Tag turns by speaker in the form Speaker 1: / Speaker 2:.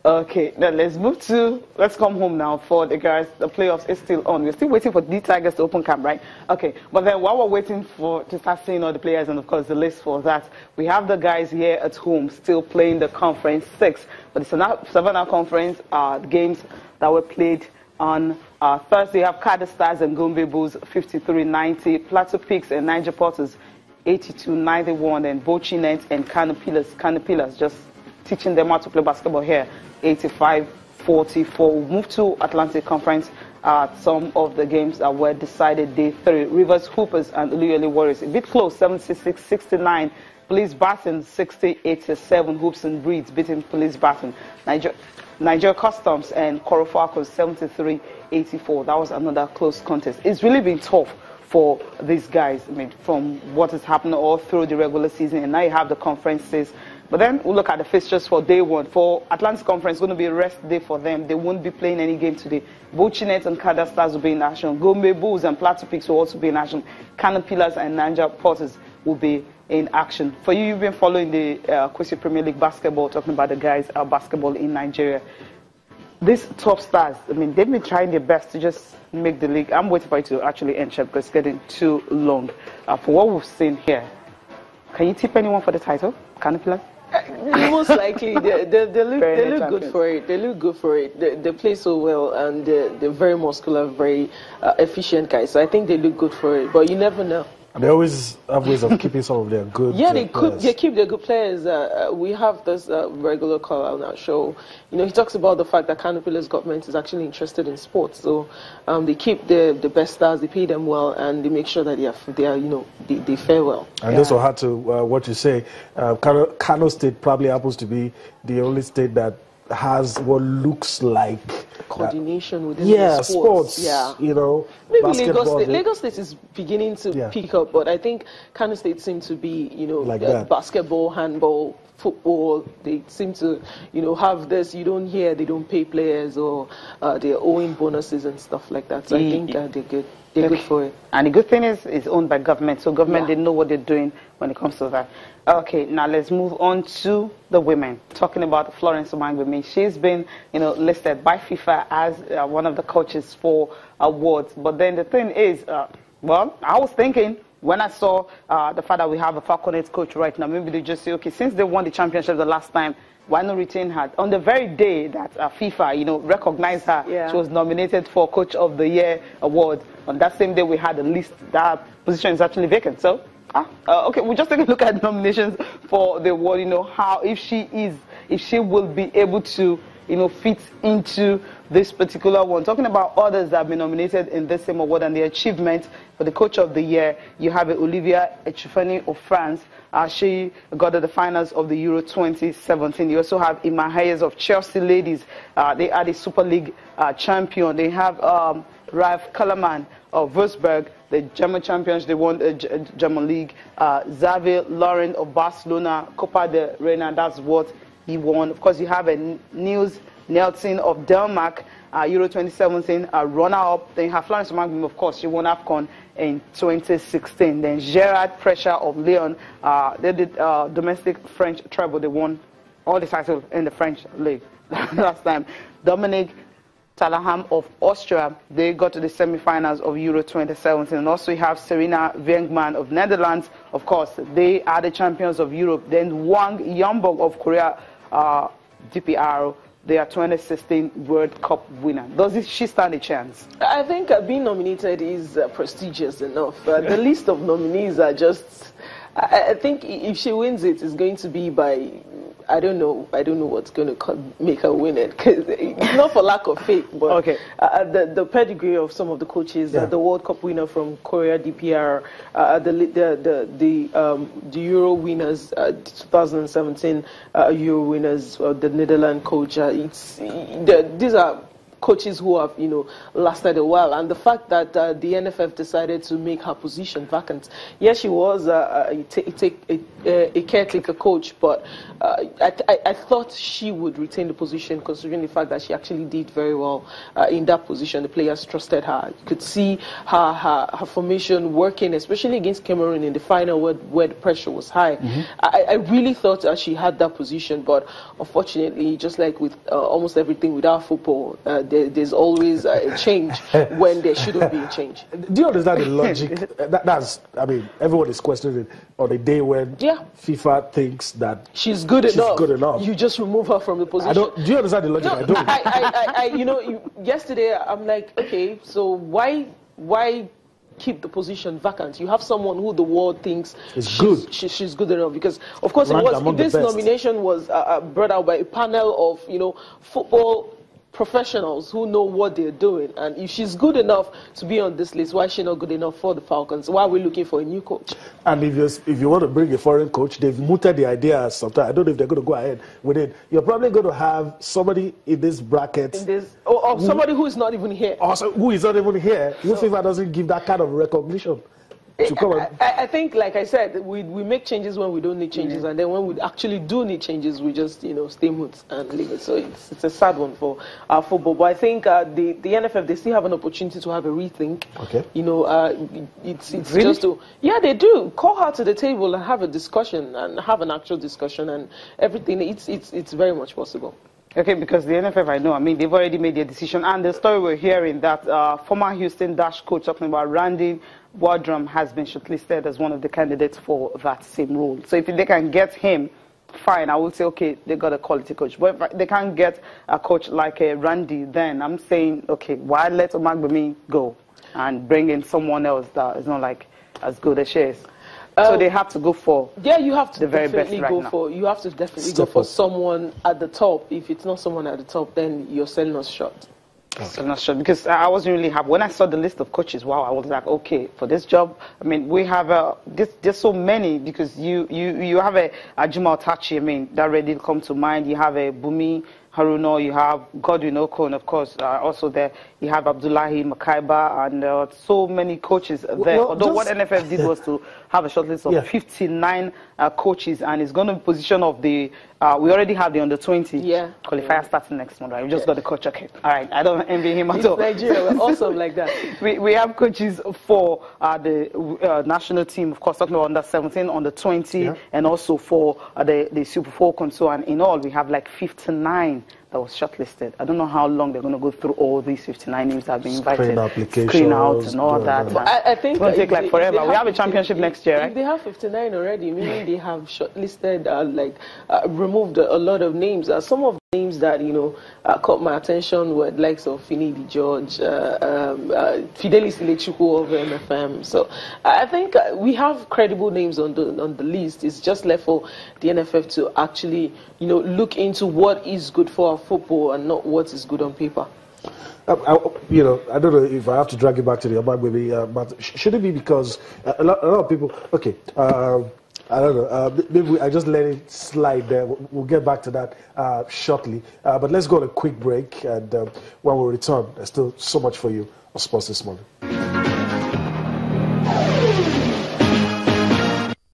Speaker 1: Okay, now let's come home now for the guys. The playoffs is still on. We're still waiting for the Tigers to open camp, right? Okay, but then while we're waiting to start seeing all the players and of course the list for that, we have the guys here at home still playing the Conference 6. But the Savannah Conference games that were played on Thursday. You have Kada Stars and Gombe Bulls 53-90, Plateau Peaks and Niger Porters 82-91, and Bochi Nets and Canopilas just teaching them how to play basketball here 85-44. We'll move to Atlantic Conference. Some of the games that were decided day 3. Rivers Hoopers and Oluyole Warriors a bit close, 76-69. Police Baton 60-87. Hoops and Breeds beating Police Baton. Niger Customs and Koro Falcons 73-84. That was another close contest. It's really been tough for these guys. I mean, from what has happened all through the regular season, and now you have the conferences. But then we'll look at the fixtures for day 1. For Atlantic Conference, it's going to be a rest day for them. They won't be playing any game today. Bochinet and Kada Stars will be in action. Gombe Bulls and Plateau Peaks will also be in action. Canopilas and Niger Porters will be in action. For you, you've been following the Kwesi Premier League basketball, talking about the guys' basketball in Nigeria. These top stars, I mean, they've been trying their best to just make the league. I'm waiting for it to actually end, because it's getting too long. For what we've seen here, can you tip anyone for the title? Canopilas?
Speaker 2: Most likely, they look good for it. They look good for it. They play so well, and they're very muscular, very efficient guys. So I think they look good for it. But you never know.
Speaker 3: And they always have ways of keeping some of their good players.
Speaker 2: They keep their good players. We have this regular caller on our show. You know, he talks about the fact that Canopilas government is actually interested in sports. So they keep the best stars, they pay them well, and they make sure that they fare well.
Speaker 3: And this will have to, what you say, Kano State probably happens to be the only state that has what looks like
Speaker 2: coordination within the sports.
Speaker 3: You know,
Speaker 2: maybe Lagos State is beginning to pick up, but I think Kano State seems to be, like basketball, handball, football. They seem to, have this. You don't hear they don't pay players or they're owing bonuses and stuff like that. So I think they're good. They're good for it.
Speaker 1: And the good thing is, it's owned by government, so government they know what they're doing when it comes to that. Okay, now let's move on to the women. Talking about Florence Omagbemi, she's been, listed by FIFA as one of the coaches for awards. But then the thing is, well, I was thinking when I saw the fact that we have a Falconets coach right now, maybe they just say, okay, since they won the championship the last time, why not retain her? On the very day that FIFA, recognized her, she was nominated for Coach of the Year award. On that same day, we had a list that position is actually vacant. So, okay, we'll just take a look at nominations for the award. How if she will be able to, fit into this particular one. Talking about others that have been nominated in this same award and the achievement for the Coach of the Year, you have Olivia Echifani of France. She got to the finals of the Euro 2017. You also have Ima Hayes of Chelsea Ladies. They are the Super League champion. They have Ralf Kallermann of Wolfsburg, the German champions. They won the German League. Xavier Laurent of Barcelona, Copa del Reina. That's what he won. Of course, you have Niels Nelson of Denmark, Euro 2017 runner-up. Then you have Florence Omagbemi, of course, she won AFCON in 2016. Then Gerard Pressure of Lyon, they did domestic French treble. They won all the titles in the French league last time. Dominic Talaham of Austria, they got to the semi-finals of Euro 2017. And also you have Serena Wengman of Netherlands. Of course, they are the champions of Europe. Then Wang Yongbok of Korea, DPR, they are 2016 World Cup winner. Does she stand a chance?
Speaker 2: I think being nominated is prestigious enough. The list of nominees are just... I think if she wins it, it's going to be by... I don't know what's going to make her win it, because it's not for lack of faith, but the pedigree of some of the coaches, the World Cup winner from Korea, DPR, the Euro winners, 2017 Euro winners, the Netherlands coach. These are coaches who have, lasted a while. And the fact that the NFF decided to make her position vacant. Yes, she was a caretaker coach, but I thought she would retain the position, considering the fact that she actually did very well in that position. The players trusted her. You could see her formation working, especially against Cameroon in the final where the pressure was high. I really thought she had that position, but unfortunately, just like with almost everything with our football, there's always a change when there shouldn't be a change.
Speaker 3: Do you understand the logic? That's, I mean, everyone is questioning it on a day when FIFA thinks that
Speaker 2: she's good enough. You just remove her from the position.
Speaker 3: Do you understand the logic?
Speaker 2: No,
Speaker 3: I
Speaker 2: don't. Yesterday I'm like, okay, so why keep the position vacant? You have someone who the world thinks she's good enough, because of course this nomination was brought out by a panel of football professionals who know what they're doing, and if she's good enough to be on this list, why is she not good enough for the Falcons? Why are we looking for a new coach? And
Speaker 3: if you want to bring a foreign coach, they've mooted the idea sometime. I don't know if they're going to go ahead with it. You're probably going to have somebody in this bracket,
Speaker 2: or somebody who is not even here.
Speaker 3: Also, who is not even here? Who FIFA doesn't give that kind of recognition.
Speaker 2: I think, like I said, we make changes when we don't need changes, and then when we actually do need changes, we just stay mute and leave it. So it's a sad one for our football. But I think the NFF, they still have an opportunity to have a rethink.
Speaker 3: Okay.
Speaker 2: It's really? Just to they do call her to the table and have a discussion and have an actual discussion and everything. It's very much possible.
Speaker 1: Okay, because the NFF, I know, I mean, they've already made their decision. And the story we're hearing that former Houston Dash coach talking about Randy Wardrum has been shortlisted as one of the candidates for that same role. So if they can get him, fine, I would say, okay, they got a quality coach. But if they can't get a coach like Randy, then I'm saying, okay, why let Omagbemi go and bring in someone else that is not like as good as she is? So they have to go for
Speaker 2: you have to
Speaker 1: the very best
Speaker 2: definitely
Speaker 1: right
Speaker 2: go
Speaker 1: now.
Speaker 2: for go for someone at the top. If it's not someone at the top, then you're selling us short.
Speaker 1: Okay. So I'm not sure, because I wasn't really happy when I saw the list of coaches. Wow, I was like, okay, for this job, I mean, we have there's so many, because you have a Juma Otachi, I mean, that already come to mind. You have a Bumi Haruno, you have Godwin Oko, and of course, also there you have Abdullahi Makaiba, and so many coaches there.
Speaker 3: Well,
Speaker 1: although what NFF did was to have a short list of 59 coaches, and it's going to be position of the, we already have the under-20 qualifier starting next month, right? We just got the coach, okay. All right, I don't envy him at all.
Speaker 2: Nigeria, we're awesome like that.
Speaker 1: We have coaches for the national team, of course, talking about under-17, under-20, and also for the Super Falcons. So, and in all, we have like 59 that was shortlisted. I don't know how long they're going to go through all these 59 names that have been invited, screen out and all that.
Speaker 2: But I think
Speaker 1: it's going to take like forever. We have a championship next year, right?
Speaker 2: If they have 59 already, meaning they have shortlisted, removed a lot of names. Some of the names that caught my attention were the likes of Finidi George, Fidelis Ilechukwu of MFM. So I think we have credible names on the list. It's just left for the NFF to actually look into what is good for our football and not what is good on paper.
Speaker 3: I don't know if I have to drag it back to the Omagbemi, but should it be because a lot of people, okay, I don't know, maybe I just let it slide there. We'll get back to that shortly. But let's go on a quick break, and when we return, there's still so much for you on Sports This Morning.